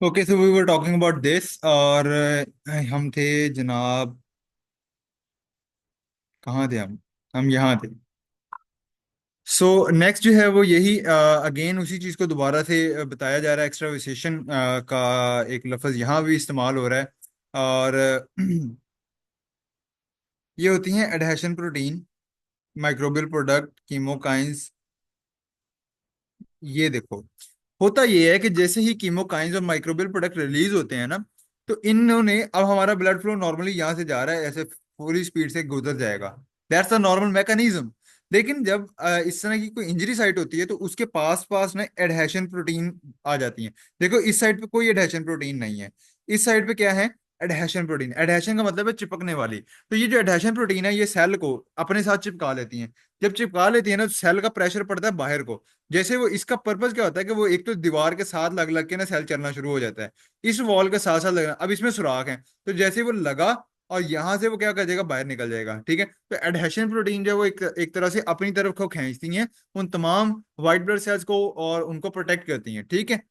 Okay, so we were talking about this और हम थे जनाब। कहाँ थे हम यहाँ थे। सो नेक्स्ट जो है वो यही अगेन उसी चीज़ को दोबारा से बताया जा रहा है। एक्स्ट्रावेसेशन का एक लफ्ज़ यहाँ भी इस्तेमाल हो रहा है। और ये होती हैं adhesion protein, microbial product, chemokines. ये देखो, होता ये है कि जैसे ही कीमोकाइंस और माइक्रोबियल प्रोडक्ट रिलीज होते हैं ना, तो इन्होंने अब हमारा ब्लड फ्लो नॉर्मली यहाँ से जा रहा है, ऐसे पूरी स्पीड से गुजर जाएगा। That's the normal mechanism. लेकिन जब इस तरह की कोई इंजरी साइट होती है तो उसके पास पास ना एडहेशन प्रोटीन आ जाती है। देखो, इस साइड पे कोई एडहेशन प्रोटीन नहीं है। इस साइड पे क्या है? Adhesion protein. एडहेशन का मतलब है चिपकने वाली। तो ये जो एडहेशन प्रोटीन है ये सेल को अपने साथ चिपका लेती है। जब चिपका लेती है ना, तो सेल का प्रेशर पड़ता है बाहर को। जैसे वो, इसका पर्पस क्या होता है कि वो एक तो दीवार के साथ लग लग के ना सेल चलना शुरू हो जाता है। इस वॉल के साथ साथ लगना, अब इसमें सुराख है, तो जैसे ही वो लगा और यहां से वो क्या कर जाएगा, बाहर निकल जाएगा। ठीक है। तो एडहेशन प्रोटीन जो है वो एक तरह से अपनी तरफ को खींचती हैं उन तमाम व्हाइट ब्लड सेल्स को और उनको प्रोटेक्ट करती हैं। ठीक है।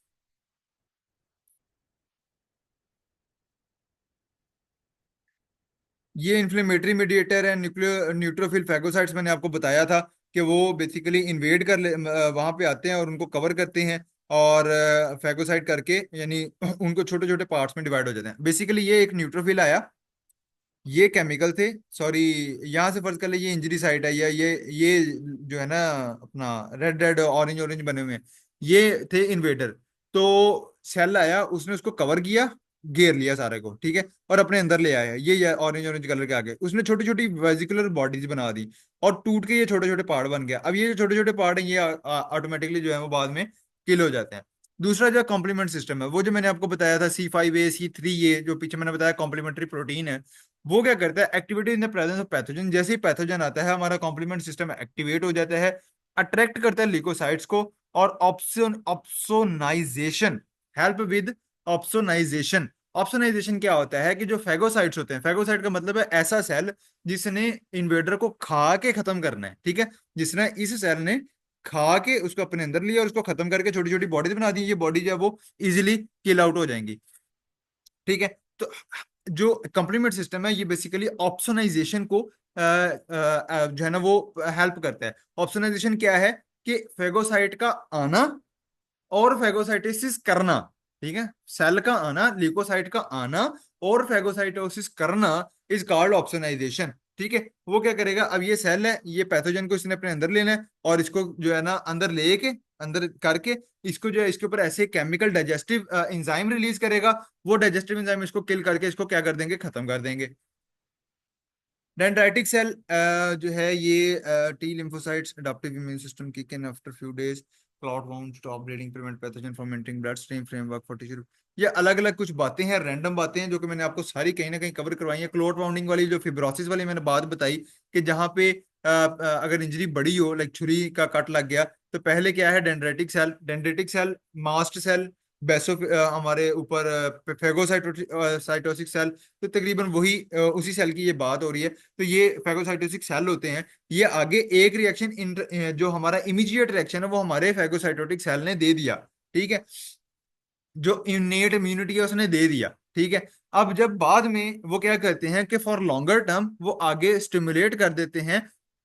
ये इन्फ्लेमेटरी मीडिएटर है। न्यूट्रोफिल फैगोसाइट्स मैंने आपको बताया था कि वो बेसिकली इन्वेड कर ले, वहां पे आते हैं और उनको कवर करते हैं। और फैगोसाइट करके यानी उनको छोटे छोटे पार्ट्स में डिवाइड हो जाते हैं। बेसिकली ये एक न्यूट्रोफिल आया, ये केमिकल थे। सॉरी, यहाँ से फर्ज कर ले ये इंजरी साइट है, या ये जो है ना अपना रेड रेड ऑरेंज ऑरेंज बने हुए हैं, ये थे इन्वेडर। तो सेल आया, उसने उसको कवर किया, घेर लिया सारे को। ठीक है। और अपने अंदर ले आया, ये ऑरेंज ऑरेंज कलर के आगे उसने छोटी छोटी वेजिकुलर बॉडीज बना दी। और टूट के ये छोटे छोटे पार्ट बन गया। अब ये जो छोटे छोटे पार्ट हैं ये ऑटोमेटिकली जो है वो बाद में किल हो जाते हैं। दूसरा जो कॉम्प्लीमेंट सिस्टम है, वो जो मैंने आपको बताया था C5a C3a, जो पीछे मैंने बताया कॉम्प्लीमेंट्री प्रोटीन है, वो क्या करता है? Activity in the presence of pathogen. जैसे ही पैथोजन आता है हमारा कॉम्प्लीमेंट सिस्टम एक्टिवेट हो जाता है, अट्रैक्ट करता है लिकोसाइट्स को। और opsonisation, help with opsonisation. Opsonisation क्या होता है कि जो फेगोसाइट्स होते हैं, फेगोसाइट का मतलब है ऐसा सेल जिसने इन्वेडर को खा के खत्म करना है। ठीक है। जिसने, इस सेल ने खा के उसको अपने अंदर लिया और उसको खत्म करके छोटी छोटी बॉडीज बना दी। ये बॉडी जो है वो इजिली किल आउट हो जाएंगी। ठीक है। तो जो कंप्लीमेंट सिस्टम है ये बेसिकली ऑप्सोनाइजेशन को जो है ना वो हेल्प करता है। ऑप्सोनाइजेशन क्या है? कि फेगोसाइट का आना और फेगोसाइटोसिस करना। ठीक है। सेल का आना, ल्यूकोसाइट का आना और फेगोसाइटोसिस करना इज कॉल्ड ऑप्सोनाइजेशन। ठीक है। वो क्या करेगा? अब ये सेल है, ये पैथोजन को इसने अपने अंदर लेना है और इसको जो है ना अंदर लेके, अंदर करके इसको जो है इसके ऊपर ऐसे केमिकल डाइजेस्टिव एंजाइम रिलीज करेगा। वो डाइजेस्टिव एंजाइम इसको किल करके इसको क्या कर देंगे? खत्म कर देंगे। डेंड्राइटिक सेल जो है ये T lymphocytes adoptive immune system kick in after few days, clot wound, stop bleeding, prevent pathogen from entering blood stream, framework for tissue. ये अलग अलग कुछ बातें हैं, रैंडम बातें हैं जो कि मैंने आपको सारी कहीं ना कहीं कवर करवाई है। क्लॉट वाउंडिंग वाली, जो फिब्रोसिस वाली मैंने बात बताई कि जहाँ पे अगर इंजरी बड़ी हो, लाइक छुरी का कट लग गया, तो पहले क्या है? Dendritic cell, dendritic cell, mast cell, बेसो हमारे ऊपर फेगोसाइटोसिक सेल। तो तकरीबन वही उसी सेल की ये बात हो रही है। तो ये फेगोसाइटोसिक सेल होते हैं। ये आगे एक रिएक्शन जो हमारा इमीडिएट रिएक्शन है वो हमारे फेगोसाइटोटिक सेल ने दे दिया। ठीक है। जो इनेट इम्यूनिटी है उसने दे दिया। ठीक है। अब जब बाद में वो क्या करते हैं कि फॉर लॉन्गर टर्म वो आगे स्टिमुलेट कर देते हैं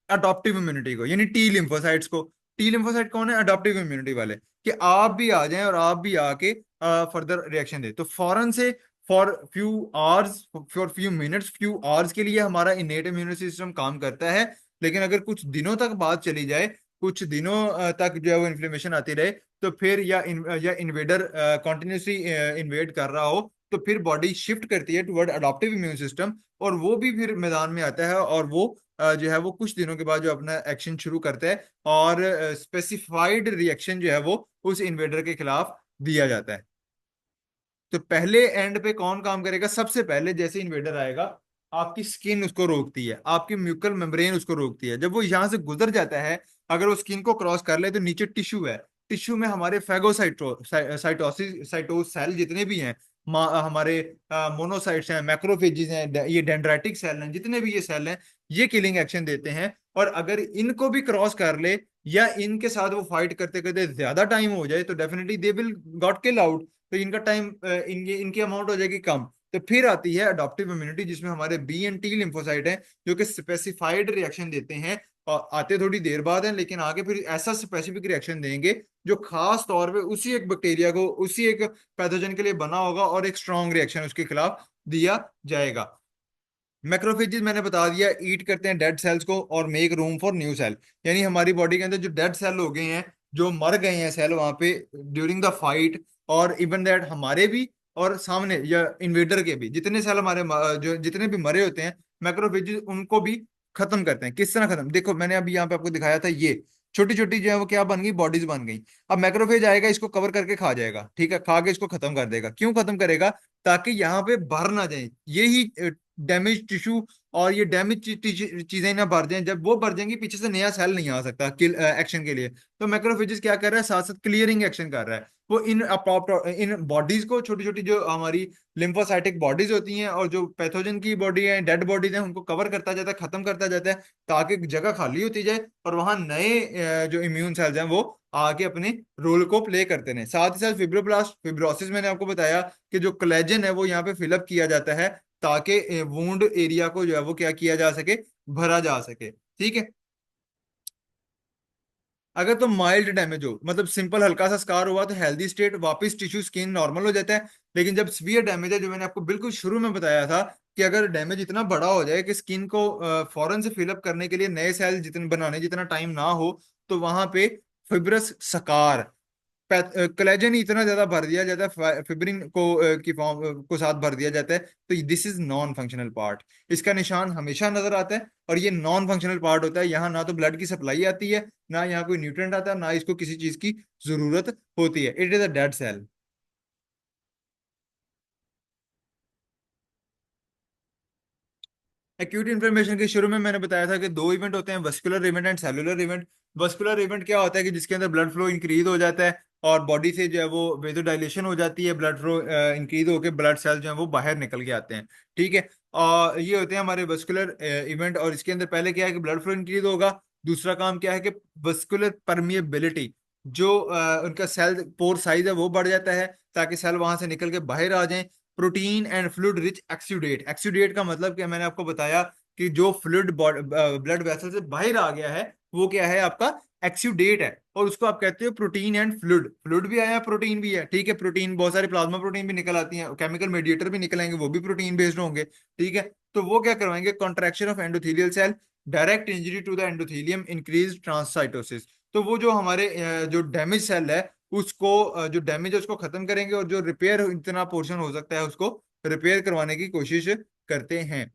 अडॉप्टिव इम्यूनिटी को, यानी टी लिम्फोसाइट्स को। टी लिम्फोसाइट कौन है? अडॉप्टिव इम्यूनिटी वाले। कि आप भी आ जाएं और आप भी आके फर्दर रिएक्शन दे, तो फौरन से for few hours, for few minutes, few hours के लिए हमारा इनेट इम्यून सिस्टम काम करता है। लेकिन अगर कुछ दिनों तक बात चली जाए, कुछ दिनों तक जो है वो इन्फ्लेमेशन आती रहे, तो फिर या इन्वेडर कॉन्टिन्यूसली इन्वेड कर रहा हो, तो फिर बॉडी शिफ्ट करती है टुवर्ड अडॉप्टिव इम्यून सिस्टम। और वो भी फिर मैदान में आता है और वो जो है वो कुछ दिनों के बाद जो अपना एक्शन शुरू करता है और स्पेसिफाइड रिएक्शन जो है वो उस इन्वेडर के खिलाफ दिया जाता है। तो पहले एंड पे कौन काम करेगा? सबसे पहले जैसे इन्वेडर आएगा, आपकी स्किन उसको रोकती है, आपकी म्यूकल मेम्ब्रेन उसको रोकती है। जब वो यहां से गुजर जाता है, अगर वो स्किन को क्रॉस कर ले, तो नीचे टिश्यू है। टिश्यू में हमारे फेगोसाइटोसिस साइटोस सेल जितने भी हैं, हमारे मोनोसाइट्स हैं, मैक्रोफेजेस हैं, ये डेंड्राइटिक सेल हैं, जितने भी ये सेल हैं, ये किलिंग एक्शन देते हैं। और अगर इनको भी क्रॉस कर ले या इनके साथ वो फाइट करते करते ज्यादा टाइम हो जाए, तो definitely they will got kill out. तो इनका टाइम इनके इनकी अमाउंट हो जाएगी कम। तो फिर आती है अडॉप्टिव इम्यूनिटी, जिसमें हमारे बी एंड टी लिम्फोसाइट हैं जो कि स्पेसिफाइड रिएक्शन देते हैं, और आते थोड़ी देर बाद हैं, लेकिन आगे फिर ऐसा स्पेसिफिक रिएक्शन देंगे जो खास तौर पे उसी एक बैक्टीरिया को, उसी एक पैथोजन के लिए बना होगा, और एक स्ट्रॉन्ग रिएक्शन उसके खिलाफ दिया जाएगा। मैक्रोफेजेस मैंने बता दिया, ईट करते हैं डेड सेल्स को और make room for new cell. यानी हमारी बॉडी के अंदर जो डेड सेल हो गए हैं, जो मर गए हैं सेल वहां पे ड्यूरिंग द फाइट, और इवन दैट हमारे भी और सामने या इन्वेडर के भी जितने सेल हमारे जो जितने भी मरे होते हैं, मैक्रोफेजेस उनको भी खत्म करते हैं। किस तरह खत्म, देखो मैंने अभी यहाँ पे आपको दिखाया था, ये छोटी छोटी जो है वो क्या बन गई, बॉडीज बन गई। अब मैक्रोफेज आएगा, इसको कवर करके खा जाएगा, ठीक है, खा के इसको खत्म कर देगा। क्यों खत्म करेगा? ताकि यहाँ पे भर ना जाए, यही डैमेज टिश्यू और ये डैमेज चीजें ना भर जाएं। जब वो भर जाएंगी, पीछे से नया सेल नहीं आ सकता किल एक्शन के लिए। तो मैक्रोफेजेस क्या कर रहा है, साथ साथ क्लियरिंग एक्शन कर रहा है। वो इन बॉडीज को, छोटी छोटी जो हमारी लिम्फोसाइटिक बॉडीज होती हैं और जो पैथोजन की बॉडी है, डेड बॉडीज हैं, उनको कवर करता जाता है, खत्म करता जाता है, ताकि जगह खाली होती जाए और वहां नए जो इम्यून सेल्स हैं वो आके अपने रोल को प्ले करते हैं। साथ ही साथ फिब्रोब्लास्ट फिब्रोसिस, मैंने आपको बताया कि जो कोलेजन है वो यहाँ पे फिलअप किया जाता है, ताकि वुंड एरिया को जो है वो क्या किया जा सके, भरा जा सके। ठीक है। अगर तो माइल्ड डैमेज हो, मतलब सिंपल हल्का सा स्कार हुआ, तो हेल्दी स्टेट, वापस टिश्यू स्किन नॉर्मल हो जाता है। लेकिन जब सीवियर डैमेज है, जो मैंने आपको बिल्कुल शुरू में बताया था, कि अगर डैमेज इतना बड़ा हो जाए कि स्किन को फौरन से फिलअप करने के लिए नए सेल जितने बनाने जितना टाइम ना हो, तो वहां पे फिब्रस सकार, कोलेजन ही इतना ज्यादा भर दिया जाता है, फिब्रिन को की फॉर्म को साथ भर दिया जाता है। तो this is non functional part. इसका निशान हमेशा नजर आता है, और ये नॉन फंक्शनल पार्ट होता है। यहाँ ना तो ब्लड की सप्लाई आती है, ना यहाँ कोई न्यूट्रिएंट आता है, ना इसको किसी चीज की जरूरत होती है। It is a dead cell. Acute inflammation के शुरू में मैंने बताया था कि दो इवेंट होते हैं, vascular event and cellular event. Vascular event क्या होता है कि जिसके अंदर ब्लड फ्लो इंक्रीज हो जाता है, और बॉडी से जो है वो वेजो डायलेशन हो जाती है, ब्लड फ्लो इंक्रीज होकर ब्लड सेल जो है वो बाहर निकल के आते हैं। ठीक है। और ये होते हैं हमारे वस्कुलर इवेंट, और इसके अंदर पहले क्या है कि ब्लड फ्लो इंक्रीज होगा। दूसरा काम क्या है कि वस्कुलर परमिएबिलिटी, जो उनका सेल पोर साइज है वो बढ़ जाता है, ताकि सेल वहां से निकल के बाहर आ जाएं। Protein and fluid rich exudate, exudate का मतलब क्या, मैंने आपको बताया कि जो फ्लूइड ब्लड वेसल से बाहर आ गया है, वो क्या है आपका, एक्सुडेट है। और उसको आप कहते हो प्रोटीन एंड फ्लूइड, फ्लूइड भी आया, प्रोटीन भी है। ठीक है, प्रोटीन बहुत सारे प्लाज्मा प्रोटीन भी निकल आती हैं, केमिकल मेडिएटर भी निकलेंगे, वो भी प्रोटीन बेस्ड होंगे। ठीक है। तो वो क्या करवाएंगे, contraction of endothelial cell, direct injury to the endothelium, increase transcytosis. तो वो जो हमारे जो डैमेज सेल है, उसको जो डैमेज है उसको खत्म करेंगे, और जो रिपेयर इतना पोर्शन हो सकता है उसको रिपेयर करवाने की कोशिश करते हैं।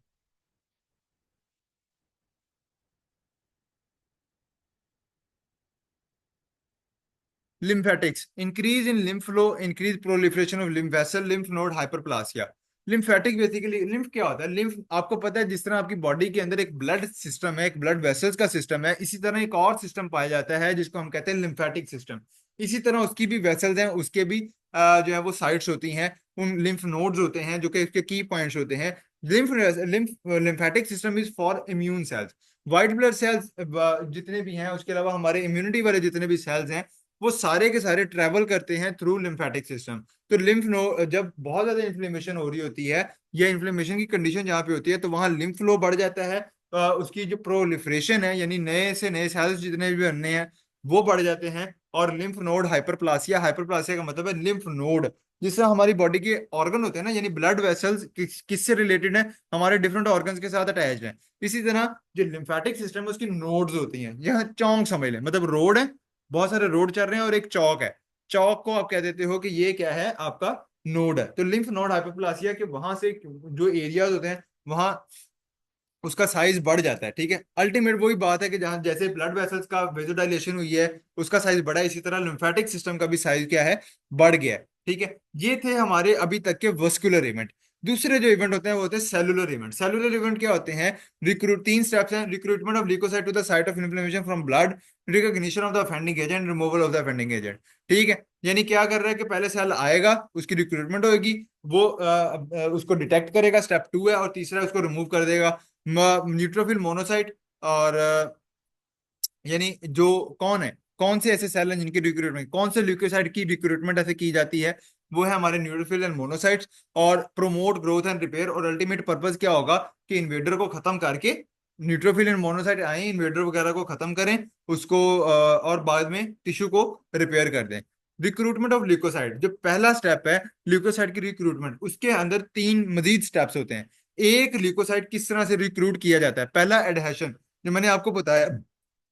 Lymphatics, increase in lymph flow, increase proliferation of lymph vessel, lymph node hyperplasia. Lymphatic basically, lymph क्या होता है, लिम्फ आपको पता है, जिस तरह आपकी बॉडी के अंदर एक ब्लड सिस्टम है, एक ब्लड वेसल्स का सिस्टम है, इसी तरह एक और सिस्टम पाया जाता है जिसको हम कहते हैं लिम्फेटिक सिस्टम। इसी तरह उसकी भी वेसल्स हैं, उसके भी जो है वो साइट्स होती हैं, उन लिम्फ नोड्स होते हैं जो कि इसके की पॉइंट्स होते हैं। Lymph lymph lymphatic system is for immune cells, white blood cells जितने भी हैं, उसके अलावा हमारे इम्यूनिटी वाले जितने भी सेल्स हैं, वो सारे के सारे ट्रेवल करते हैं थ्रू लिम्फेटिक सिस्टम। तो लिम्फ नो जब बहुत ज्यादा इन्फ्लेमेशन हो रही होती है, या इन्फ्लेमेशन की कंडीशन जहाँ पे होती है, तो वहाँ लिम्फ फ्लो बढ़ जाता है। उसकी जो प्रोलिफरेशन है, यानी नए से नए सेल्स जितने भी बनने हैं, वो बढ़ जाते हैं। और लिम्फ नोड हाइपरप्लासिया, हाइपरप्लासिया का मतलब है लिम्फ नोड। जिससे हमारी बॉडी के ऑर्गन होते हैं ना, यानी ब्लड वेसल्स किससे रिलेटेड है, हमारे डिफरेंट ऑर्गन्स के साथ अटैच है। इसी तरह जो लिम्फेटिक सिस्टम है उसकी नोड्स होती हैं, यह चौंक समझ लें, मतलब रोड है, बहुत सारे रोड चल रहे हैं, और एक चौक है। चौक को आप कह देते हो कि ये क्या है आपका, नोड है। तो लिम्फ नोड हाइपरप्लासिया के वहां से जो एरियाज होते हैं, वहां उसका साइज बढ़ जाता है। ठीक है। अल्टीमेट वही बात है कि जहां जैसे ब्लड वेसल्स का वेजोडाइलेशन हुई है, उसका साइज बढ़ा है, इसी तरह लिम्फेटिक सिस्टम का भी साइज क्या है, बढ़ गया है। ठीक है। ये थे हमारे अभी तक के वस्कुलर इवेंट। दूसरे जो इवेंट होते हैं वो होते हैं सेलुलर इवेंट। सेलुलर इवेंट क्या होते हैं, रिक्रूट, तीन स्टेप्स हैं, recruitment of leukocyte to the site of inflammation from blood, recognition of the offending agent, removal of the offending agent. ठीक है। यानी क्या कर रहा है कि पहले सेल आएगा, उसकी रिक्रूटमेंट होगी, वो उसको डिटेक्ट करेगा, स्टेप टू है, और तीसरा उसको रिमूव कर देगा। न्यूट्रोफिल मोनोसाइट, और यानी जो कौन है, कौन से ऐसे सेल हैं जिनकी रिक्रूटमेंट, कौन से ल्यूकोसाइट की रिक्रूटमेंट ऐसे की जाती है, वो है हमारे न्यूट्रोफिल एंड मोनोसाइट्स, और प्रोमोट ग्रोथ एंड रिपेयर। और अल्टीमेट पर्पस क्या होगा कि इन्वेडर को खत्म करके न्यूट्रोफिल एंड मोनोसाइट आए, इन्वेडर वगैरह को खत्म करें, उसको और बाद में टिश्यू को रिपेयर कर दें। रिक्रूटमेंट ऑफ ल्यूकोसाइट, जो पहला स्टेप है ल्यूकोसाइट की रिक्रूटमेंट, उसके अंदर तीन मजीद स्टेप्स होते हैं। एक, ल्यूकोसाइट किस तरह से रिक्रूट किया जाता है। पहला, एडहेशन, जो मैंने आपको बताया,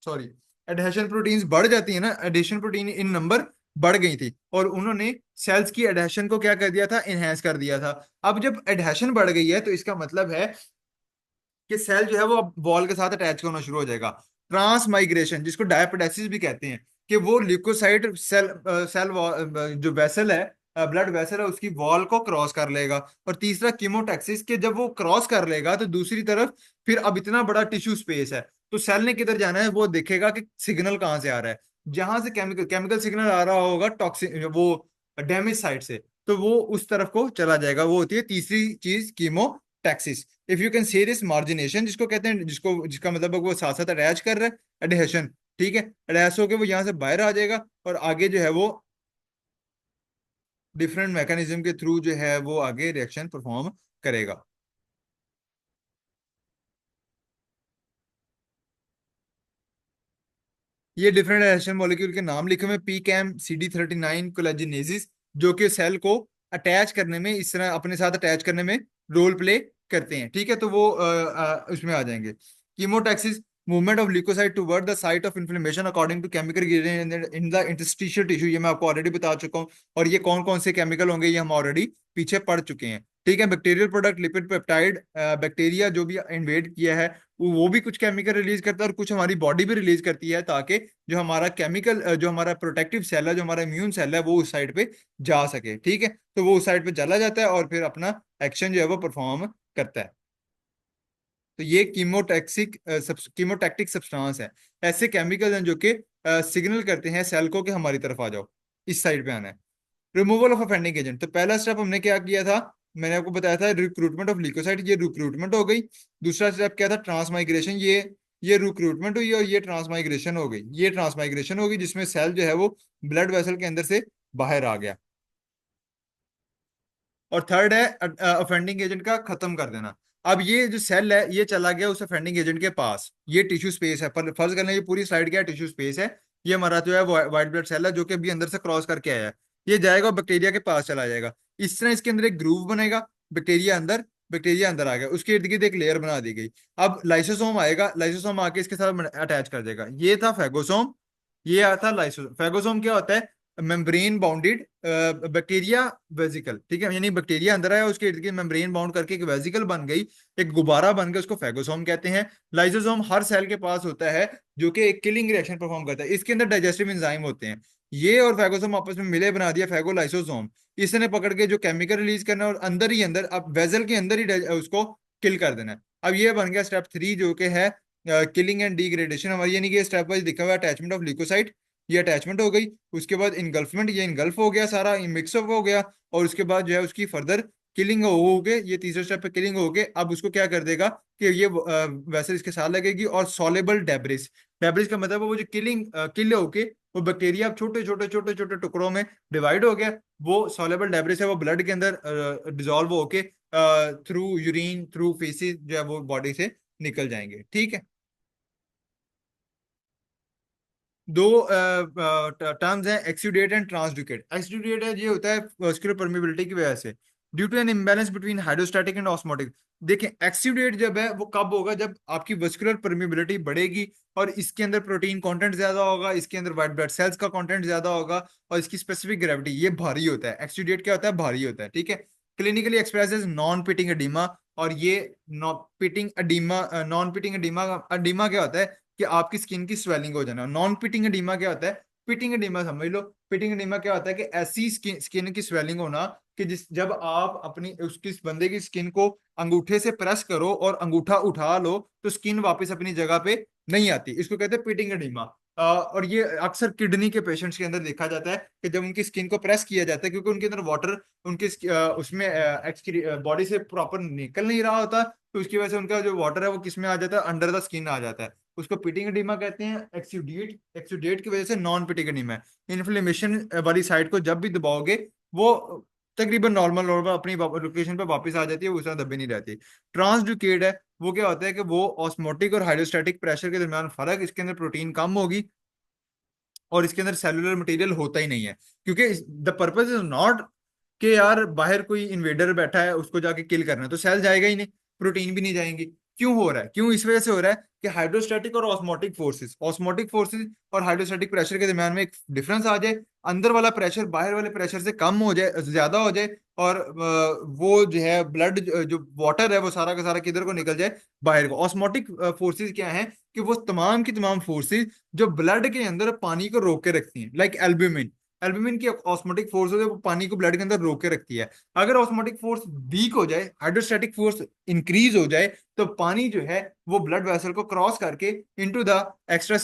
सॉरी, एडहेशन प्रोटीन्स बढ़ जाती है ना, एडिशन प्रोटीन इन नंबर बढ़ गई थी, और उन्होंने सेल्स की एडहेशन को क्या कर दिया था, इनहेंस कर दिया था। अब जब एडहेशन बढ़ गई है तो इसका मतलब है कि सेल जो है वो अब वॉल के साथ अटैच होना शुरू हो जाएगा। ट्रांस माइग्रेशन, जिसको डायपेडेसिस भी कहते हैं, कि वो ल्यूकोसाइट सेल जो वेसल है, ब्लड वेसल है, उसकी वॉल को क्रॉस कर लेगा। और तीसरा, कीमोटैक्सिस, के जब वो क्रॉस कर लेगा तो दूसरी तरफ फिर अब इतना बड़ा टिश्यू स्पेस है, तो सेल ने किधर जाना है, वो देखेगा कि सिग्नल कहाँ से आ रहा है। जहां से केमिकल केमिकल सिग्नल आ रहा होगा टॉक्सिन, वो डैमेज साइड से, तो वो उस तरफ को चला जाएगा। वो होती है तीसरी चीज, chemotaxis. If you can say this, margination जिसको कहते हैं, जिसको जिसका मतलब है वो साथ साथ अटैच कर रहा है, एडहेशन, ठीक है, अटैच होकर वो यहाँ से बाहर आ जाएगा, और आगे जो है वो डिफरेंट मैकेनिज्म के थ्रू जो है वो आगे रिएक्शन परफॉर्म करेगा। ये डिफरेंट एडिशन मॉलिक्यूल के नाम लिखे हुए, पी कैम CD39 कोलेजिनेसिस, जो कि सेल को अटैच करने में, इस तरह अपने साथ अटैच करने में रोल प्ले करते हैं, ठीक है, तो वो उसमें आ जाएंगे। Chemotaxis, movement of leukocyte toward the site of inflammation according to chemical in the interstitial tissue, ये मैं आपको ऑलरेडी बता चुका हूँ। और ये कौन कौन से केमिकल होंगे ये हम ऑलरेडी पीछे पढ़ चुके हैं, ठीक है। Bacterial product, lipid peptide, bacteria जो भी इन्वेड किया है वो भी कुछ केमिकल रिलीज करता है, और कुछ हमारी बॉडी भी रिलीज करती है, ताकि जो हमारा केमिकल, जो हमारा प्रोटेक्टिव सेल है, जो हमारा इम्यून सेल है, वो उस साइड पे जा सके, ठीक है। तो वो उस साइड पे चला जाता है और फिर अपना एक्शन जो है वो परफॉर्म करता है। तो ये कीमोटैक्टिक सब्सटेंस है, ऐसे केमिकल हैं जो कि सिग्नल करते हैं सेल को कि हमारी तरफ आ जाओ, इस साइड पे आना है। रिमूवल ऑफ ऑफेंडिंग एजेंट, तो पहला स्टेप हमने क्या किया था, मैंने आपको बताया था रिक्रूटमेंट ऑफ ल्यूकोसाइट, ये रिक्रूटमेंट हो गई। दूसरा स्टेप क्या था, ट्रांसमाइग्रेशन, ये रिक्रूटमेंट हुई और ये ट्रांसमाइग्रेशन हो गई, ये ट्रांसमाइग्रेशन होगी जिसमें सेल जो है वो ब्लड वेसल के अंदर से बाहर आ गया। और थर्ड है ऑफेंडिंग एजेंट का खत्म कर देना। अब ये जो सेल है ये चला गया उस ऑफेंडिंग एजेंट के पास, ये टिश्यू स्पेस है, पर फर्ज करना ये पूरी स्लाइड क्या है, टिश्यू स्पेस है। ये हमारा जो है व्हाइट ब्लड सेल है जो कि अभी अंदर से क्रॉस करके आया है, ये जाएगा और बैक्टीरिया के पास चला जाएगा। इस तरह इसके अंदर एक ग्रूव बनेगा, बैक्टीरिया अंदर आ गया, उसके इर्द गिर्द एक लेयर बना दी गई। अब लाइसोसोम आएगा, लाइसोसोम आके इसके साथ अटैच कर देगा, ये था फेगोसोम, ये आता लाइसोसोम। फेगोसोम क्या होता है, मेम्ब्रेन बाउंडेड बैक्टीरिया वेजिकल, ठीक है, यानी बैक्टीरिया अंदर आया, उसके इर्द गिर्द मेम्ब्रेन बाउंड करके एक वेजिकल बन गई, एक गुब्बारा बन गया, उसको फेगोसोम कहते हैं। लाइसोसोम हर सेल के पास होता है, जो कि एक किलिंग रिएक्शन परफॉर्म करता है, इसके अंदर डाइजेस्टिव एंजाइम होते हैं। ये और फेगोसोम आपस में मिले बना दिया फेगोलाइसोसोम। इसने पकड़ के जो केमिकल रिलीज करना है और अंदर ही अंदर, अब वेजल के अंदर ही उसको किल कर देना है। अब ये बन गया स्टेप 3, जो कि है किलिंग एंड डिग्रेडेशन हमारी, यानी कि स्टेप वाइज लिखा हुआ है, अटैचमेंट ऑफ ल्यूकोसाइट, ये अटैचमेंट हो गई। उसके बाद इनगल्फमेंट, ये इनगल्फ हो गया, सारा मिक्सअप हो गया। और उसके बाद जो है उसकी फर्दर किलिंग हो गए, ये तीसरे स्टेप पे किलिंग हो गए। अब उसको क्या कर देगा कि ये वैसे इसके साथ लगेगी, और सॉलेबल डेब्रिस, डेब्रिस का मतलब है वो जो किल होके वो बैक्टीरिया अब छोटे छोटे छोटे छोटे टुकड़ों में डिवाइड हो गया, वो सॉलेबल डेब्रिस है, वो ब्लड के अंदर डिजोल्व होके थ्रू यूरिन, थ्रू फेसिस जो है वो बॉडी से निकल जाएंगे, ठीक है। दो टर्म्स हैं, एक्सुडेट एंड ट्रांसड्यूकेट। एक्सुडेट है, ये होता है वास्कुलर परमेबिलिटी की वजह से, due to an imbalance between hydrostatic and osmotic. देखें, एक्सुडेट जब है वो कब होगा, जब आपकी वास्कुलर परमेबिलिटी बढ़ेगी और इसके अंदर प्रोटीन कंटेंट ज्यादा होगा, इसके अंदर व्हाइट ब्लड सेल्स का कंटेंट ज्यादा होगा, और इसकी स्पेसिफिक ग्रेविटी, ये भारी होता है। एक्सुडेट क्या होता है, भारी होता है, ठीक है। Clinically express as non pitting oedema, और ये नॉन पिटिंग एडिमा, एडिमा क्या होता है कि आपकी स्किन की स्वेलिंग हो जाना। नॉन पिटिंग एडिमा क्या होता है, पिटिंग एडिमा समझ लो, पिटिंग एडिमा क्या होता है कि ऐसी स्किन की स्वेलिंग होना कि जिस जब आप अपनी उसकी बंदे की स्किन को अंगूठे से प्रेस करो और अंगूठा उठा लो तो स्किन वापस अपनी जगह पे नहीं आती, इसको कहते हैं पिटिंग एडिमा। और ये अक्सर किडनी के पेशेंट्स के अंदर देखा जाता है कि जब उनकी स्किन को प्रेस किया जाता है, क्योंकि उनके अंदर वाटर उनके उसमें बॉडी से प्रॉपर निकल नहीं रहा होता, तो उसकी वजह से उनका जो वाटर है वो किस में आ जाता है, अंडर द स्किन आ जाता है, उसको पिटिंग एडिमा कहते हैं। एक्सुडेट, एक्सुडेट की वजह से नॉन पिटिंग एडिमा है। इन्फ्लेमेशन वाली साइड को जब भी दबाओगे वो तकरीबन नॉर्मल नॉर्मल अपनी लोकेशन पे वापस आ जाती है, उस तरह दबी नहीं रहती। ट्रांसड्यूकेट है, वो क्या होता है कि वो ऑस्मोटिक और हाइड्रोस्टैटिक प्रेशर के दरमियान फर्क, इसके अंदर प्रोटीन कम होगी और इसके अंदर सेलुलर मटेरियल होता ही नहीं है, क्योंकि द पर्पज इज नॉट कि यार बाहर कोई इन्वेडर बैठा है उसको जाके किल करना है, तो सेल जाएगा ही नहीं, प्रोटीन भी नहीं जाएंगी। क्यों हो रहा है, क्यों इस वजह से हो रहा है कि हाइड्रोस्टैटिक और ऑस्मोटिक फोर्सेस और हाइड्रोस्टैटिक प्रेशर के दरमियान में एक डिफरेंस आ जाए, अंदर वाला प्रेशर बाहर वाले प्रेशर से कम हो जाए, ज्यादा हो जाए, और वो जो है ब्लड जो वाटर है वो सारा का सारा किधर को निकल जाए, बाहर को। ऑस्मोटिक फोर्सेस क्या है कि वो तमाम की तमाम फोर्सेस जो ब्लड के अंदर पानी को रोक के रखती हैं, लाइक एल्ब्यूमिन। एल्ब्यूमिन की ऑस्मोटिक फोर्स होती है, वो पानी को ब्लड के अंदर रोक के रखती है। अगर ऑस्मोटिक फोर्स वीक हो जाए, हाइड्रोस्टैटिक फोर्स इंक्रीज हो जाए, तो पानी जो है वो ब्लड वेसल को क्रॉस करके into the extra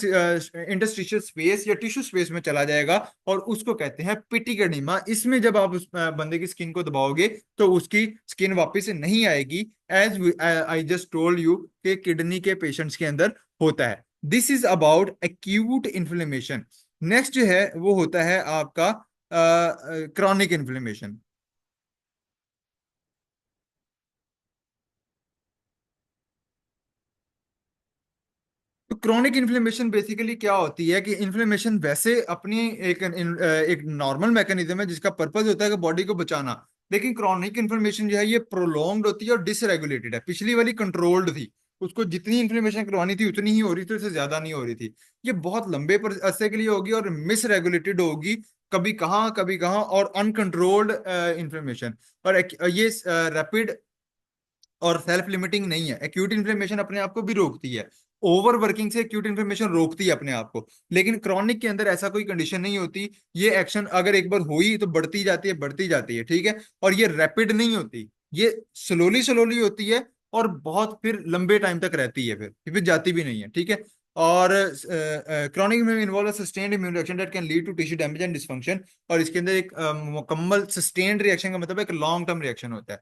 interstitial space या टिश्यू स्पेस में चला जाएगा, और उसको कहते हैं पिटिकेडिमा। इसमें जब आप उस बंदे की स्किन को दबाओगे तो उसकी स्किन वापस से नहीं आएगी, as I just told you कि किडनी के पेशेंट्स के अंदर होता है। This is about acute inflammation. Next जो है वो होता है आपका क्रॉनिक इन्फ्लेमेशन। तो क्रॉनिक इन्फ्लेमेशन बेसिकली क्या होती है कि इन्फ्लेमेशन वैसे अपनी एक नॉर्मल मैकेनिज्म है जिसका पर्पज होता है कि बॉडी को बचाना, लेकिन क्रॉनिक इन्फ्लेमेशन जो है ये प्रोलॉन्ग्ड होती है और डिसरेगुलेटेड है। पिछली वाली कंट्रोल्ड थी, उसको जितनी इन्फ्लेमेशन करवानी थी उतनी ही हो रही थी, उससे ज्यादा नहीं हो रही थी। ये बहुत लंबे अरसे के लिए होगी और मिसरेगुलेटेड होगी, कभी कहाँ और अनकंट्रोल्ड इन्फ्लेमेशन। और ये रैपिड और सेल्फ लिमिटिंग नहीं है। एक्यूट इन्फ्लेमेशन अपने आप को भी रोकती है, ओवर वर्किंग से एक्यूट इन्फ्लेमेशन रोकती है अपने आप को, लेकिन क्रॉनिक के अंदर ऐसा कोई कंडीशन नहीं होती। ये एक्शन अगर एक बार हुई तो बढ़ती जाती है, बढ़ती जाती है, ठीक है। और ये रैपिड नहीं होती, ये स्लोली स्लोली होती है, और बहुत फिर लंबे टाइम तक रहती है, फिर जाती भी नहीं है, ठीक है। और क्रॉनिक में involve sustained immune reaction that can lead to tissue damage and dysfunction. और इसके अंदर एक मुकम्मल सस्टेन्ड रिएक्शन का मतलब एक लॉन्ग टर्म रिएक्शन होता है।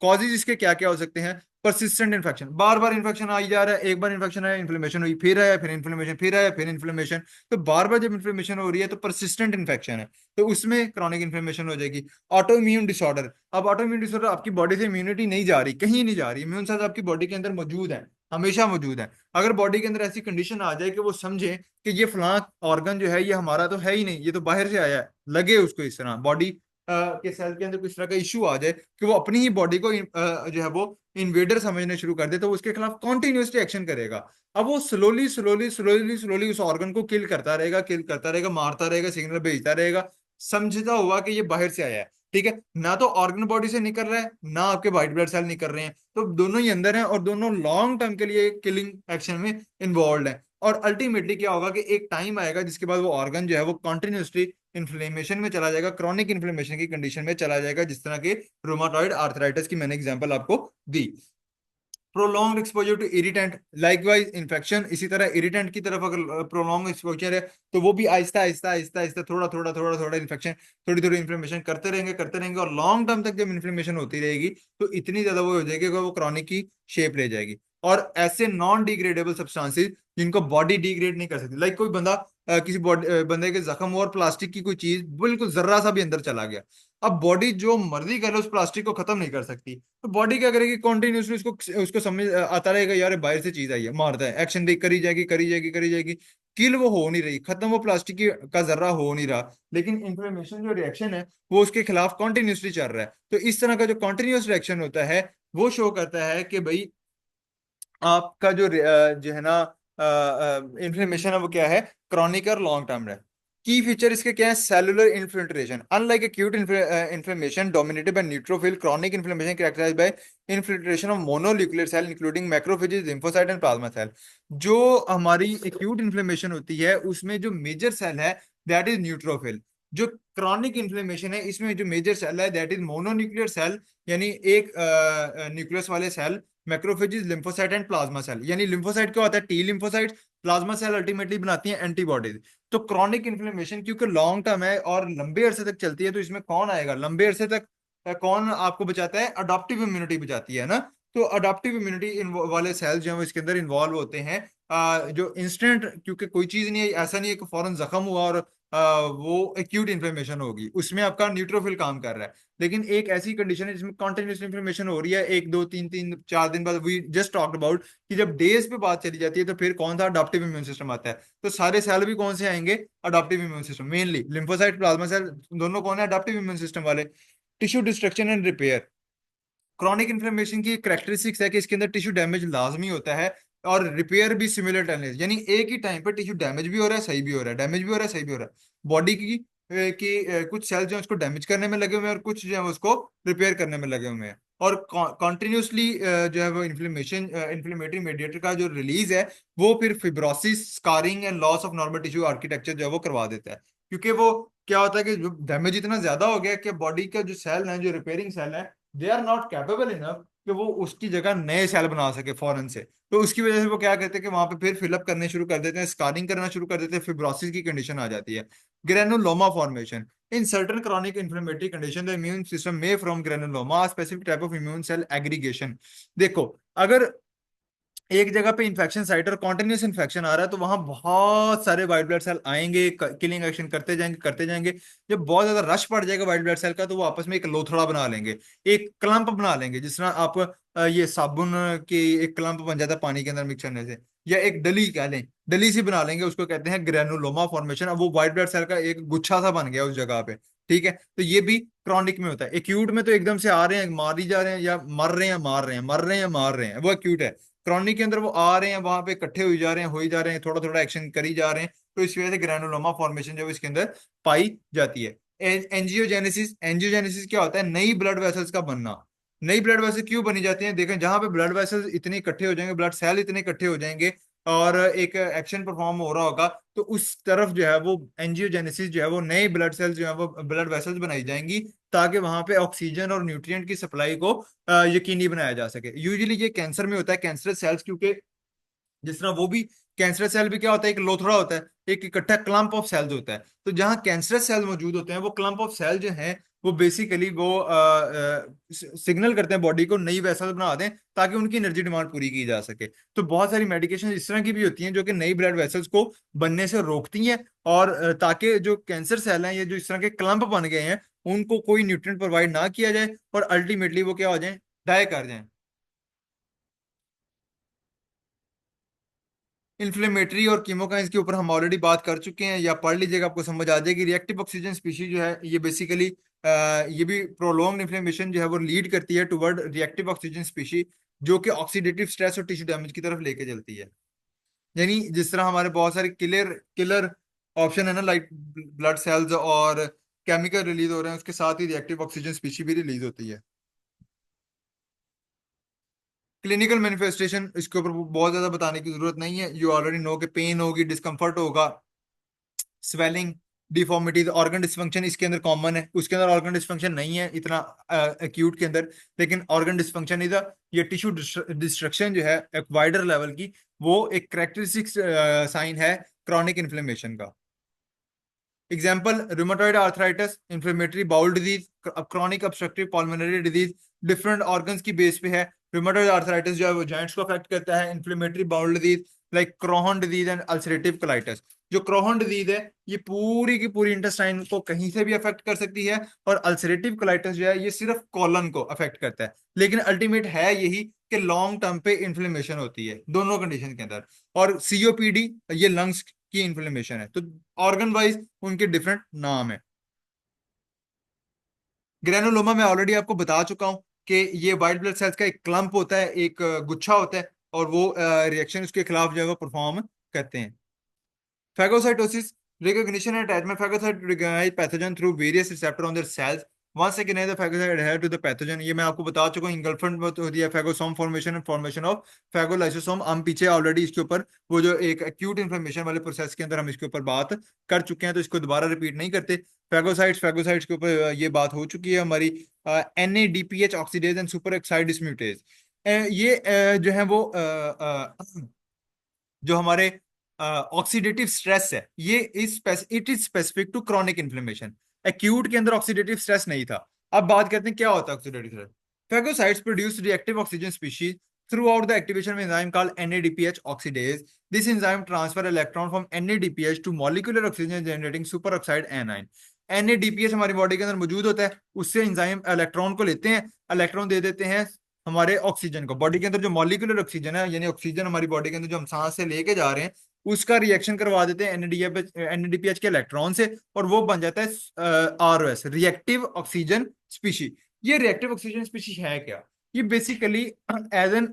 कॉजेज इसके क्या क्या हो सकते हैं? परसिस्टेंट इन्फेक्शन, बार बार इन्फेक्शन आई जा रहा है, एक बार इन्फेक्शन आया, इन्फ्लेमेशन हुई, फिर आया, फिर इन्फ्लेमेशन, फिर आया, फिर इन्फ्लेमेशन। तो बार बार जब इन्फ्लेमेशन हो रही है तो परसिस्टेंट इन्फेक्शन है, तो उसमें क्रॉनिक इन्फ्लेमेशन हो जाएगी। ऑटो इम्यून डिसऑर्डर, अब ऑटो इम्यून डिसऑर्डर आपकी बॉडी से इम्यूनिटी नहीं जा रही, कहीं नहीं जा रही, इम्यून सेल्स आपकी बॉडी के अंदर मौजूद है, हमेशा मौजूद है। अगर बॉडी के अंदर ऐसी कंडीशन आ जाए कि वो समझे कि ये फलां ऑर्गन जो है ये हमारा तो है ही नहीं, ये तो बाहर से आया है, लगे उसको इस तरह बॉडी के सेल के अंदर कुछ तरह का इशू आ जाए कि वो अपनी ही बॉडी को जो है वो इन्वेडर समझने शुरू कर दे, तो उसके खिलाफ कॉन्टिन्यूसली एक्शन करेगा। अब वो स्लोली स्लोली स्लोली स्लोली उस ऑर्गन को किल करता रहेगा, किल करता रहेगा, मारता रहेगा, सिग्नल भेजता रहेगा, समझता हुआ कि ये बाहर से आया है, ठीक है। ना तो ऑर्गन बॉडी से निकल रहा है, ना आपके व्हाइट ब्लड सेल निकल रहे हैं, तो दोनों ही अंदर हैं और दोनों लॉन्ग टर्म के लिए किलिंग एक्शन में इन्वॉल्व है। और अल्टीमेटली क्या होगा कि एक टाइम आएगा जिसके बाद वो ऑर्गन जो है वो कॉन्टिन्यूसली इन्फ्लेमेशन में चला जाएगा, क्रॉनिक इन्फ्लेमेशन की कंडीशन में चला जाएगा, जिस तरह के रोमाटॉइड आर्थराइटिस की मैंने एग्जांपल आपको दी। Prolong exposure to irritant, likewise infection, इसी तरह इरिटेंट की तरफ अगर प्रोलॉन्ग एक्सपोजर है तो वो भी आहिस्ता आहिस्ता आहिस्ता आहिस्ता थोड़ा थोड़ा थोड़ा थोड़ा इन्फेक्शन, थोड़ी थोड़ी इन्फ्लेमेशन करते रहेंगे, और लॉन्ग टर्म तक जब इन्फ्लेमेशन होती रहेगी तो इतनी ज्यादा वो हो जाएगी कि वो क्रॉनिक की शेप ले जाएगी। और ऐसे नॉन डिग्रेडेबल सब्सटेंसेस जिनको बॉडी डिग्रेड नहीं कर सकती, लाइक कोई बंदा किसी बंदे के जख्म हुआ और प्लास्टिक की कोई चीज बिल्कुल जर्रा सा भी अंदर चला गया, अब बॉडी जो मर्जी करे उस प्लास्टिक को खत्म नहीं कर सकती, तो बॉडी क्या करेगी, कॉन्टिन्यूसली उसको उसको समझ आता रहेगा यार बाहर से चीज आई है, मारता है, एक्शन देख करी जाएगी करी जाएगी करी जाएगी, किल वो हो नहीं रही, खत्म वो प्लास्टिक की का जर्रा हो नहीं रहा, लेकिन इन्फ्लेमेशन जो रिएक्शन है वो उसके खिलाफ कॉन्टिन्यूसली चल रहा है। तो इस तरह का जो कॉन्टिन्यूस रिएक्शन होता है वो शो करता है कि भाई आपका जो है ना इन्फ्लेमेशन है वो क्या है, क्रॉनिक और लॉन्ग टर्म है। की फीचर इसके क्या है? Cellular infiltration, unlike acute inflammation dominated by neutrophil, chronic inflammation characterised by infiltration of mononuclear cell including macrophages, lymphocyte and plasma cell. जो हमारी एक्यूट इन्फ्लेमेशन होती है उसमें जो मेजर सेल है दैट इज न्यूट्रोफिल। जो क्रॉनिक इन्फ्लेमेशन है इसमें जो मेजर सेल है दैट इज मोनोन्यूक्लियर सेल, यानी एक न्यूक्लियस वाले cell, macrophages, lymphocyte and plasma cell. यानी लिम्फोसाइट क्या होता है? T lymphocyte. Plasma cell ultimately बनाती हैं एंटीबॉडीज। तो क्रॉनिक इन्फ्लेमेशन क्योंकि लॉन्ग टर्म है और लंबे अरसे तक चलती है, तो इसमें कौन आएगा लंबे अरसे तक? कौन आपको बचाता है? अडॉप्टिव इम्यूनिटी बचाती है ना। तो अडॉप्टिव इम्यूनिटी वाले सेल्स जो है वो इसके अंदर इन्वॉल्व होते हैं। जो इंस्टेंट, क्योंकि कोई चीज नहीं है, ऐसा नहीं है कि फौरन जख्म हुआ और वो एक्यूट इन्फ्लेमेशन होगी, उसमें आपका न्यूट्रोफिल काम कर रहा है। लेकिन एक ऐसी कंडीशन है जिसमें कॉन्टिन्यूस इन्फ्लेमेशन हो रही है, एक दो तीन तीन 4 दिन बाद, वी जस्ट टॉक्ड अबाउट कि जब डेज पे बात चली जाती है तो फिर कौन सा अडॉप्टिव इम्यून सिस्टम आता है। तो सारे सेल भी कौन से आएंगे, adaptive immune system, mainly lymphocyte plasma cell, दोनों कौन है, अडॉप्टिव इम्यून सिस्टम वाले। Tissue destruction and repair, chronic inflammation की कैरेक्टरिस्टिक्स है कि इसके अंदर टिश्यू डैमेज लाजमी होता है और रिपेयर भी सिमुलेटेनियस, यानी एक ही टाइम पर टिश्यू डैमेज भी हो रहा है, सही भी हो रहा है, डैमेज भी हो रहा है, सही भी हो रहा है। बॉडी की कुछ सेल्स जो है उसको डैमेज करने में लगे हुए हैं और कुछ जो है उसको रिपेयर करने में लगे हुए हैं। और कॉन्टिन्यूसली जो है वो इन्फ्लेमेशन, इन्फ्लेमेटरी मेडिएटर का जो रिलीज है वो फिर fibrosis, scarring and loss of normal tissue architecture जो है वो करवा देता है। क्योंकि वो क्या होता है कि जो डैमेज इतना ज्यादा हो गया कि बॉडी का जो सेल है, जो रिपेयरिंग सेल है, they are not capable enough कि वो उसकी जगह नए सेल बना सके फौरन से। तो उसकी वजह से वो क्या करते हैं कि वहां पे फिर फिलअप करने शुरू कर देते हैं, स्कारिंग करना शुरू कर देते हैं, फिब्रोसिस की कंडीशन आ जाती है। Granuloma formation, in certain chronic inflammatory condition the immune system में from granuloma specific type of immune cell aggregation. देखो, अगर एक जगह पे इन्फेक्शन साइट और कॉन्टिन्यूस इन्फेक्शन आ रहा है तो वहां बहुत सारे व्हाइट ब्लड सेल आएंगे, किलिंग एक्शन करते जाएंगे करते जाएंगे। जब बहुत ज्यादा रश पड़ जाएगा व्हाइट ब्लड सेल का तो वो आपस में एक लोथड़ा बना लेंगे, एक क्लम्प बना लेंगे, जिस तरह आप ये साबुन की एक क्लम्प बन जाता है पानी के अंदर मिक्स करने से, या एक डली कह लें, डली सी बना लेंगे, उसको कहते हैं ग्रेनुलोमा फॉर्मेशन। अब वो व्हाइट ब्लड सेल का एक गुच्छा सा बन गया उस जगह पे। ठीक है, तो ये भी क्रॉनिक में होता है। एक्यूट में तो एकदम से आ रहे हैं, मार ही जा रहे हैं, या मर रहे हैं मार रहे हैं, मर रहे हैं मार रहे हैं, वो एक्यूट है। क्रॉनिक के अंदर वो आ रहे हैं, वहां पे इकट्ठे हुई जा रहे हैं, हो ही जा रहे हैं, थोड़ा थोड़ा एक्शन करी जा रहे हैं। तो इस वजह से ग्रैनुलोमा फॉर्मेशन जो है इसके अंदर पाई जाती है। एंजियोजेनेसिस, एंजियोजेनेसिस क्या होता है, नई ब्लड वेसल्स का बनना। नई ब्लड वेसल क्यों बनी जाती है, देखें, जहां पे ब्लड वेसल्स इतने इकट्ठे हो जाएंगे, ब्लड सेल इतने इकट्ठे हो जाएंगे और एक एक्शन परफॉर्म हो रहा होगा, तो उस तरफ जो है वो एंजियोजेनेसिस जो है वो नए ब्लड सेल्स जो है वो ब्लड वेसल्स बनाई जाएंगी, ताकि वहां पे ऑक्सीजन और न्यूट्रिएंट की सप्लाई को यकीनी बनाया जा सके। यूजुअली ये कैंसर में होता है, कैंसरस सेल्स, क्योंकि जिस तरह वो भी कैंसरस सेल भी क्या होता है, एक लोथड़ा होता है, एक इकट्ठा क्लम्प ऑफ सेल्स होता है। तो जहां कैंसरस सेल मौजूद होते हैं, वो क्लम्प ऑफ सेल जो हैं वो बेसिकली वो सिग्नल करते हैं बॉडी को नई वेसल बना दें, ताकि उनकी एनर्जी डिमांड पूरी की जा सके। तो बहुत सारी मेडिकेशन इस तरह की भी होती हैं जो कि नई ब्लड वेसल्स को बनने से रोकती हैं, और ताकि जो कैंसर सेल हैं, ये जो इस तरह के क्लम्प बन गए हैं, उनको कोई न्यूट्रिएंट प्रोवाइड ना किया जाए और अल्टीमेटली वो क्या हो जाए, डाई कर जाए। इन्फ्लेमेटरी और कीमोकाइंस के ऊपर हम ऑलरेडी बात कर चुके हैं, या पढ़ लीजिएगा, आपको समझ आ जाएगी। रिएक्टिव ऑक्सीजन स्पीशीज जो है ये बेसिकली ये भी प्रोलॉन्ग इन्फ्लेमेशन जो है वो लीड करती है टुवर्ड रिएक्टिव ऑक्सीजन स्पीशी, जो कि ऑक्सीडेटिव स्ट्रेस और टिश्यू डैमेज की तरफ लेके चलती है। यानी जिस तरह हमारे बहुत सारे किलर किलर ऑप्शन है ना, लाइक ब्लड सेल्स और केमिकल रिलीज हो रहे हैं, उसके साथ ही रिएक्टिव ऑक्सीजन स्पीशी भी रिलीज होती है। क्लिनिकल मैनिफेस्टेशन इसके ऊपर बहुत ज्यादा बताने की जरूरत नहीं है, यू ऑलरेडी नो कि पेन होगी, डिस्कम्फर्ट होगा, स्वेलिंग, डिफॉर्मिटीज, ऑर्गन डिस्फंक्शन इसके अंदर कॉमन है। उसके अंदर ऑर्गन डिस्फंक्शन नहीं है इतना एक्यूट के अंदर, लेकिन ऑर्गन डिस्फंक्शन इज ये टिश्यू डिस्ट्रक्शन जो है एक वाइडर लेवल की, वो एक करेक्टरिस्टिक साइन है क्रॉनिक इन्फ्लेमेशन का। Example, rheumatoid arthritis, inflammatory bowel disease, chronic obstructive pulmonary disease, different organs की बेस पे है। रूमेटॉइड आर्थराइटिस जो है वो जॉइंट्स को अफेक्ट करता है। Inflammatory bowel disease like Crohn disease and ulcerative colitis, जो क्रोहन डिजीज है ये पूरी की पूरी इंटेस्टाइन को कहीं से भी अफेक्ट कर सकती है, और अल्सरेटिव कोलाइटिस जो है ये सिर्फ कॉलन को अफेक्ट करता है। लेकिन अल्टीमेट है यही कि लॉन्ग टर्म पे इन्फ्लेमेशन होती है दोनों कंडीशन के अंदर। और सीओपीडी ये लंग्स की इन्फ्लेमेशन है। तो ऑर्गन वाइज उनके डिफरेंट नाम है। ग्रेनुलोमा मैं ऑलरेडी आपको बता चुका हूं कि ये व्हाइट ब्लड सेल्स का एक क्लम्प होता है, एक गुच्छा होता है, और वो रिएक्शन उसके खिलाफ जो है वो परफॉर्म करते हैं। Phagocytosis, recognition and attachment. Phagocyte recognize pathogen through various receptor on their cells. Once again, the phagocyte adhere to the pathogen. ये मैं आपको बता चुका हूँ, इंगल्फमेंट होती है phagosome formation and formation of phagolysosome. हम पीछे ऑलरेडी इसके ऊपर वो जो एक एक्यूट इन्फ्लेमेशन वाले प्रोसेस के अंदर हम इसके ऊपर बात कर चुके हैं, तो इसको दोबारा रिपीट नहीं करते। फेगोसाइट्स के ऊपर ये बात हो चुकी है हमारी। NADPH oxidase and super oxide dismutase, ये जो है वो जो हमारे ऑक्सीडेटिव स्ट्रेस है, ये it is specific to chronic inflammation. Acute के अंदर ऑक्सीडेटिव स्ट्रेस नहीं था। अब बात करते हैं क्या होता है oxidative stress. Phagocytes produce reactive oxygen species throughout the activation of an enzyme called NADPH oxidase. This enzyme transfer electron from NADPH to molecular oxygen generating superoxide anion. NADPH हमारी बॉडी के अंदर मौजूद होता है, उससे एंजाइम इलेक्ट्रॉन को लेते हैं, इलेक्ट्रॉन दे देते हैं हमारे ऑक्सीजन को। बॉडी के अंदर जो मॉलिक्यूलर ऑक्सीजन है, यानी ऑक्सीजन हमारी बॉडी के अंदर जो हम सांस से लेके जा रहे हैं, उसका रिएक्शन करवा देते हैं एनएडीपीएच के इलेक्ट्रॉन से, और वो बन जाता है आरओएस, रिएक्टिव ऑक्सीजन स्पीशी। ये रिएक्टिव ऑक्सीजन स्पीशी है क्या? ये basically as an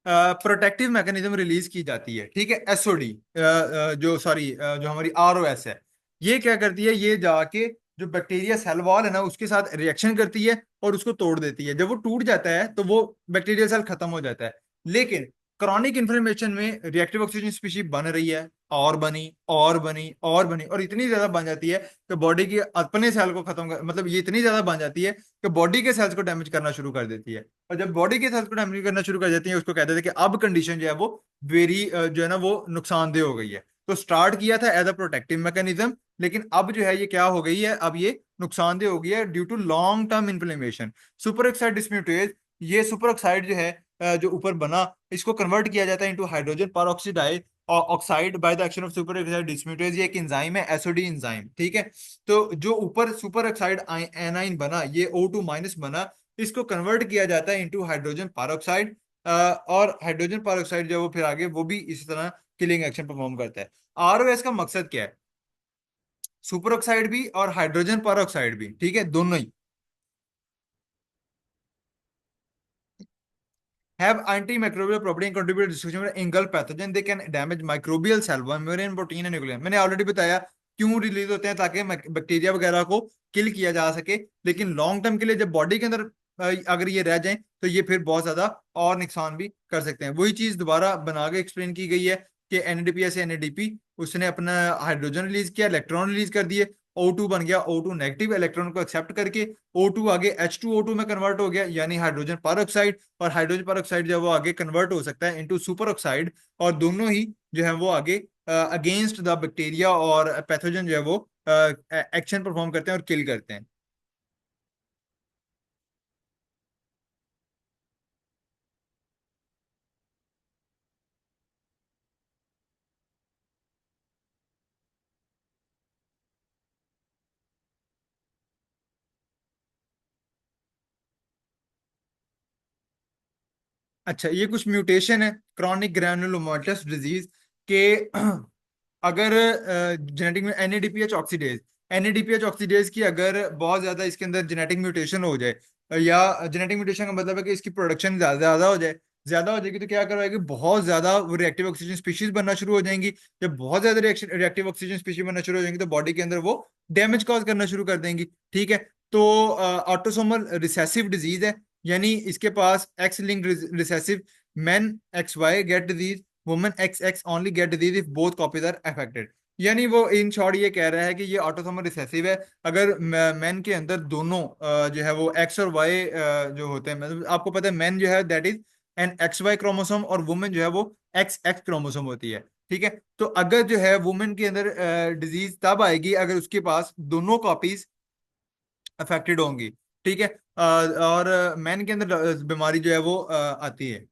protective mechanism release की जाती है, ठीक है, एसओडी, जो हमारी आरओएस है, ये क्या करती है, ये जाके जो बैक्टीरिया सेल वॉल है ना, उसके साथ रिएक्शन करती है और उसको तोड़ देती है। जब वो टूट जाता है तो वो बैक्टीरियल सेल खत्म हो जाता है। लेकिन क्रॉनिक इन्फ्लेमेशन में रिएक्टिव ऑक्सीजन स्पीशी बन रही है, और बनी और बनी और बनी, और इतनी ज्यादा बन जाती है कि बॉडी की अपने सेल को खत्म कर, मतलब ये इतनी ज्यादा बन जाती है कि बॉडी के सेल्स को डैमेज करना शुरू कर देती है। और जब बॉडी के सेल्स को डैमेज करना शुरू कर देती है, उसको कहते थे कि अब कंडीशन जो है वो वेरी जो है ना वो नुकसानदेह हो गई है। तो स्टार्ट किया था एज अ प्रोटेक्टिव मैकेनिज्म, लेकिन अब जो है ये क्या हो गई है, अब ये नुकसानदेह हो गई है due to long term inflammation. Superoxide dismutase, ये सुपर ऑक्साइड जो है जो ऊपर बना, इसको कन्वर्ट किया जाता है इनटू हाइड्रोजन पर oxide by the action of super oxide dismutase. ये एक एंजाइम है, एसओडी एंजाइम, ठीक है। तो जो ऊपर सुपर ऑक्साइड एनाइन बना, ये O2 माइनस बना, इसको कन्वर्ट किया जाता है इनटू हाइड्रोजन पर और हाइड्रोजन पर जो वो फिर आगे वो भी इसी तरह किलिंग एक्शन परफॉर्म करता है। आरओएस का मकसद क्या है? सुपर ऑक्साइड भी और हाइड्रोजन पर भी, ठीक है, दोनों ही have antimicrobial property and contribute to destruction of engulf pathogen. They can damage microbial cell, membrane, protein and nucleus. मैंने ऑलरेडी बताया क्यों रिलीज होते हैं, ताकि बैक्टीरिया वगैरह को किल किया जा सके। लेकिन लॉन्ग टर्म के लिए जब बॉडी के अंदर अगर ये रह जाएं तो ये फिर बहुत ज्यादा और नुकसान भी कर सकते हैं। वही चीज दोबारा बना के एक्सप्लेन की गई है कि एनएडीपी से एनएडीपी, उसने अपना हाइड्रोजन रिलीज किया, इलेक्ट्रॉन रिलीज कर दिए, O2 बन गया, O2 नेगेटिव इलेक्ट्रॉन को एक्सेप्ट करके O2 आगे H2O2 में कन्वर्ट हो गया, यानी हाइड्रोजन पर ऑक्साइड, और हाइड्रोजन पर ऑक्साइड जो है वो आगे कन्वर्ट हो सकता है इनटू सुपर ऑक्साइड, और दोनों ही जो है वो आगे अगेंस्ट द बैक्टीरिया और पैथोजन जो है वो एक्शन परफॉर्म करते हैं और किल करते हैं। अच्छा, ये कुछ म्यूटेशन है क्रॉनिक ग्रैनुलोमाटस डिजीज के। अगर जेनेटिक में एनएडीपीएच ऑक्सीडेज की अगर बहुत ज्यादा इसके अंदर जेनेटिक म्यूटेशन हो जाए, या जेनेटिक म्यूटेशन का मतलब है कि इसकी प्रोडक्शन ज्यादा ज्यादा हो जाए, ज्यादा हो जाएगी, तो क्या करवाएगी, बहुत ज्यादा वो रिएक्टिव ऑक्सीजन स्पीशीज बनना शुरू हो जाएंगी। जब बहुत ज्यादा रिएक्टिव ऑक्सीजन स्पीशीज बनना शुरू हो जाएंगी तो बॉडी के अंदर वो डैमेज कॉज करना शुरू कर देंगी, ठीक है। तो ऑटोसोमल रिसेसिव डिजीज है, यानी इसके पास X link recessive, men XY get disease, women XX only get disease if both copies are affected. यानी वो इन शॉर्ट ये कह रहा है कि ये ऑटोसोमल रिसेसिव है। अगर मेन के अंदर दोनों जो है वो X और Y जो होते हैं, मतलब आपको पता है मेन जो है that is an XY chromosome, और वुमेन जो है वो XX क्रोमोसोम होती है, ठीक है। तो अगर जो है वुमेन के अंदर डिजीज तब आएगी अगर उसके पास दोनों कॉपीज अफेक्टेड होंगी, ठीक है। और मैन के अंदर बीमारी जो है वो आती है।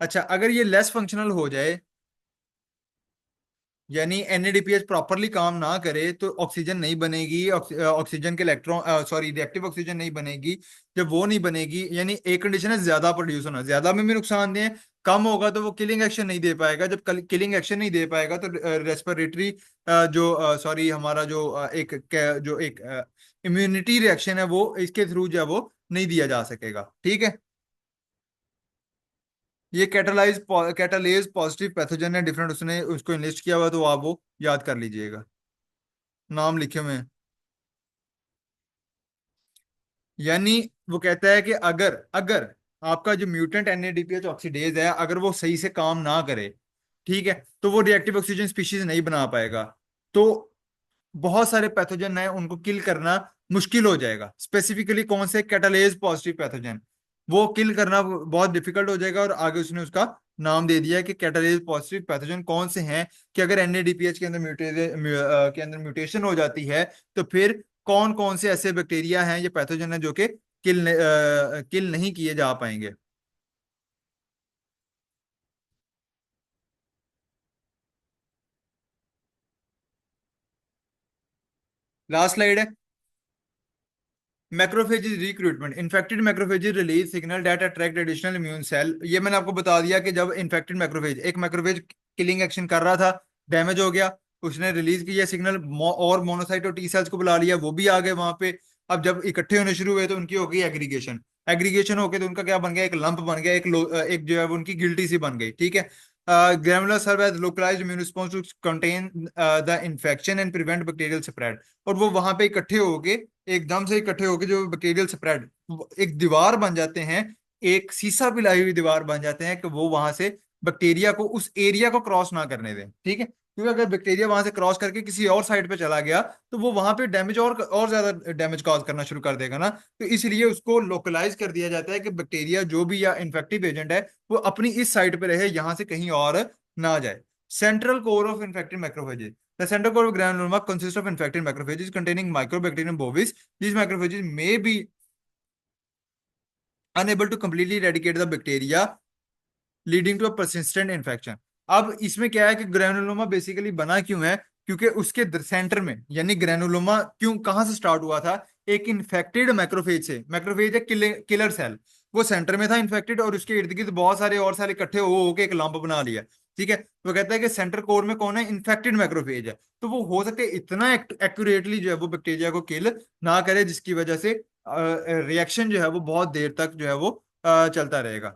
अच्छा, अगर ये लेस फंक्शनल हो जाए, यानी एनएडीपीएच प्रॉपरली काम ना करे, तो ऑक्सीजन नहीं बनेगी, ऑक्सीजन के इलेक्ट्रॉन, सॉरी, रिएक्टिव ऑक्सीजन नहीं बनेगी। जब वो नहीं बनेगी, यानी एक कंडीशन है ज्यादा प्रोड्यूस होना, ज्यादा में भी नुकसान है, कम होगा तो वो किलिंग एक्शन नहीं दे पाएगा। जब किलिंग एक्शन नहीं दे पाएगा तो रेस्पिरेटरी जो सॉरी हमारा जो जो एक इम्यूनिटी रिएक्शन है वो इसके थ्रू जो है वो नहीं दिया जा सकेगा, ठीक है। ये कैटालेज पॉजिटिव पैथोजन है, डिफरेंट, उसने उसको इनलिस्ट किया हुआ, तो आप वो याद कर लीजिएगा, नाम लिखे हुए हैं। यानी वो कहता है कि अगर अगर आपका जो म्यूटेंट एनएडीपीएच ऑक्सीडेज है, अगर वो सही से काम ना करे, ठीक है, तो वो रिएक्टिव ऑक्सीजन स्पीशीज नहीं बना पाएगा। तो बहुत सारे पैथोजन है, उनको किल करना मुश्किल हो जाएगा। स्पेसिफिकली कौन से, कैटालेज पॉजिटिव पैथोजन, वो किल करना बहुत डिफिकल्ट हो जाएगा और आगे उसने उसका नाम दे दिया कि कैटालिसिस पॉजिटिव पैथोजन कौन से हैं, कि अगर एनएडीपीएच के अंदर म्यूटेशन हो जाती है तो फिर कौन कौन से ऐसे बैक्टीरिया हैं या पैथोजन है जो कि किल नहीं किए जा पाएंगे। लास्ट स्लाइड है। Macrophages recruitment, infected macrophages release signal that attract additional immune cell. ये मैंने आपको बता दिया कि जब इन्फेक्टेड मैक्रोफेज, एक मैक्रोफेज किलिंग एक्शन कर रहा था, डैमेज हो गया, उसने रिलीज किया सिग्नल, और मोनोसाइट और टी सेल्स को बुला लिया, वो भी आ गए वहां पे। अब जब इकट्ठे होने शुरू हुए तो उनकी हो गई एग्रीगेशन, एग्रीगेशन होके तो उनका क्या बन गया, एक लंप बन गया, एक जो है वो उनकी गिल्टी सी बन गई, ठीक है। Granular serve as localised immune response to contain the infection and prevent bacterial spread. और वो वहां पे इकट्ठे होके, एकदम से इकट्ठे होके जो बैक्टीरियल स्प्रेड, एक दीवार बन जाते हैं, एक सीसा पिलाई हुई दीवार बन जाते हैं कि वो वहां से बैक्टीरिया को उस एरिया को क्रॉस ना करने दें, ठीक है। क्योंकि अगर बैक्टीरिया वहां से क्रॉस करके किसी और साइड पे चला गया तो वो वहां पे डैमेज और ज्यादा डैमेज कॉज करना शुरू कर देगा ना। तो इसलिए उसको लोकलाइज कर दिया जाता है कि बैक्टीरिया जो भी या इन्फेक्टिव एजेंट है वो अपनी इस साइड पे रहे, यहाँ से कहीं और ना जाए। Central core of infected macrophages, the central core of granuloma consists of infected macrophages containing Mycobacterium bovis. These macrophages may be unable to completely eradicate the bacteria, leading to a persistent infection. अब इसमें क्या है कि granuloma basically बना क्यों है, क्योंकि उसके सेंटर में, यानी ग्रेनुलोमा क्यों कहाँ से स्टार्ट हुआ था, एक इन्फेक्टेड मैक्रोफेज से। मैक्रोफेज है किलर सेल, वो सेंटर में था इन्फेक्टेड, और उसके इर्द गिर्द बहुत सारे और सेल इकट्ठे हो होके एक लंप बना लिया, ठीक है। तो कहता है कि सेंटर कोर में कौन है, इन्फेक्टेड मैक्रोफेज है। तो वो हो सकता है इतना एक्यूरेटली जो है वो बैक्टीरिया को किल ना करे, जिसकी वजह से रिएक्शन जो है वो बहुत देर तक जो है वो चलता रहेगा।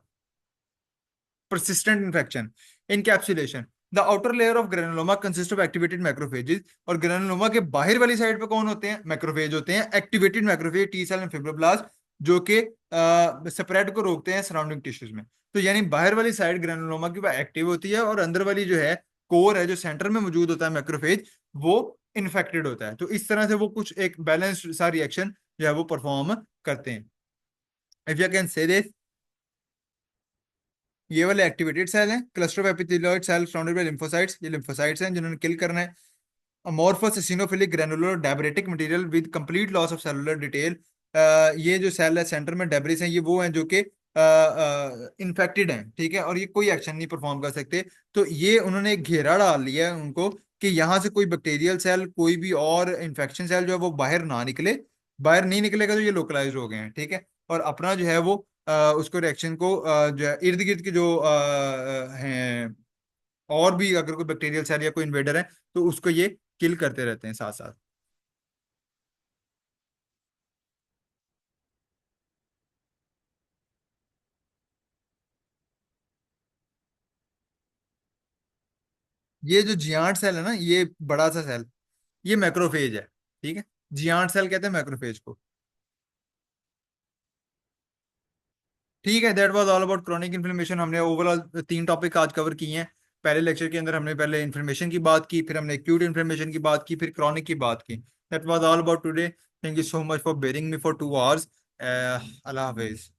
persistent infection, encapsulation, the outer layer of granuloma consists of activated macrophages। और ग्रेनुलोमा के बाहर वाली साइड पे कौन होते हैं, मैक्रोफेज होते हैं, activated macrophage, T cell and fibroblast, जो कि स्प्रेड को रोकते हैं सराउंडिंग टिश्यूज में। तो यानी बाहर वाली साइड ग्रेनुलोमा की वो एक्टिव होती है, और अंदर वाली जो है कोर है, जो सेंटर में मौजूद होता है मैक्रोफेज, वो इन्फेक्टेड होता है। तो इस तरह से वो कुछ एक बैलेंस्ड सा रिएक्शन जो है वो परफॉर्म करते हैं। If you can say this, ये वाले एक्टिवेटेड सेल हैं, cluster of epithelioid cell surrounded by lymphocytes, ये लिम्फोसाइट्स हैं जिन्होंने किल करना है। Amorphous eosinophilic granular debritic material with complete loss of cellular detail, ये जो सेल है सेंटर में डेब्रिस हैं, ये वो हैं जो कि इन्फेक्टेड हैं, ठीक है, और ये कोई एक्शन नहीं परफॉर्म कर सकते। तो ये उन्होंने एक घेरा डाल लिया है उनको कि यहाँ से कोई बैक्टीरियल सेल, कोई भी और इन्फेक्शन सेल जो है वो बाहर ना निकले। बाहर नहीं निकलेगा तो ये लोकलाइज हो गए हैं, ठीक है। और अपना जो है वो उसको रिएक्शन को जो है इर्द गिर्द के जो हैं, और भी अगर कोई बैक्टीरियल सेल या कोई इन्वेडर है तो उसको ये किल करते रहते हैं साथ साथ। ये जो जियांट सेल है ना, ये बड़ा सा सेल, ये मैक्रोफेज है, ठीक है। जियांट सेल कहते हैं मैक्रोफेज को। ठीक है, that was all about chronic inflammation. हमने ओवरऑल 3 टॉपिक आज कवर किए हैं। पहले लेक्चर के अंदर हमने पहले इन्फ्लेमेशन की बात की, फिर हमने एक्यूट इन्फ्लेमेशन की बात की, फिर क्रॉनिक की बात की। That was all about today. Thank you so much for bearing me for 2 hours. Allah Hafiz.